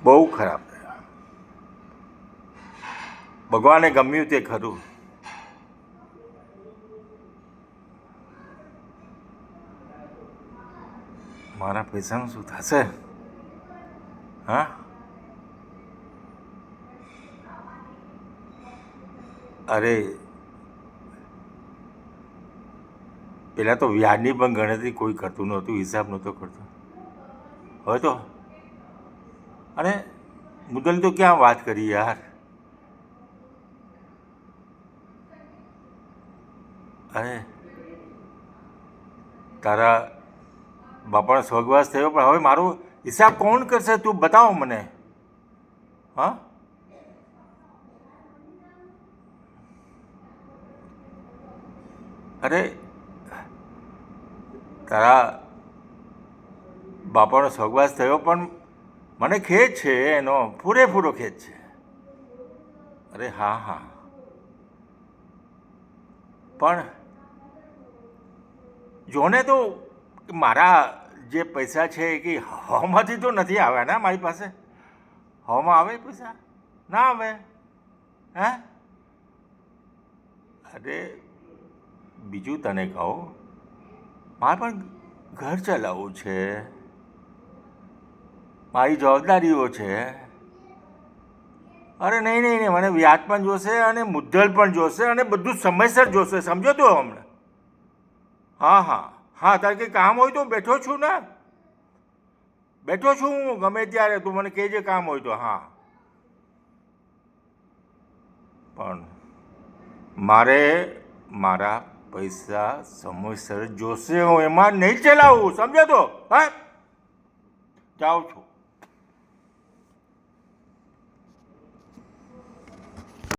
બહુ ખરાબ થયા. ભગવાને ગમ્યું તે ખરું. મારા પૈસાનું શું થશે? હા, અરે પહેલાં તો વ્યાજની પણ ગણતરી કોઈ કરતું નહોતું, હિસાબ નહોતો કરતો. હવે તો અને મુદ્દલની તો ક્યાં વાત કરી યાર. અરે તારા બાપાનો સ્વર્ગવાસ થયો, પણ હવે મારો હિસાબ કોણ કરશે? તું બતાવો મને. હા, અરે તારા બાપાનો સ્વર્ગવાસ થયો, પણ મને ખેદ છે એનો, પૂરેપૂરો ખેદ છે. અરે હા હા, પણ જોને તો મારા જે પૈસા છે એ કંઈ હવામાંથી તો નથી આવ્યા ને મારી પાસે. હવામાં આવે પૈસા? ના આવે. હે? અરે બીજું તને કહું, મારે પણ ઘર ચલાવવું છે, મારી જવાબદારીઓ છે. અરે નહીં નહીં નહીં, મને વ્યાજ પણ જોશે અને મુદ્દલ પણ જોશે અને બધું સમયસર જોશે, સમજો તું હમણાં? હા હા હા, તારે કંઈ કામ હોય તો બેઠો છું ને, બેઠો છું હું ગમે ત્યારે, તું મને કહેજે કામ હોય તો. હા, પણ મારે મારા પૈસા સમયસર જોશે, હું એમાં નહીં ચલાવું, સમજો તો? હા, જાઉં છું.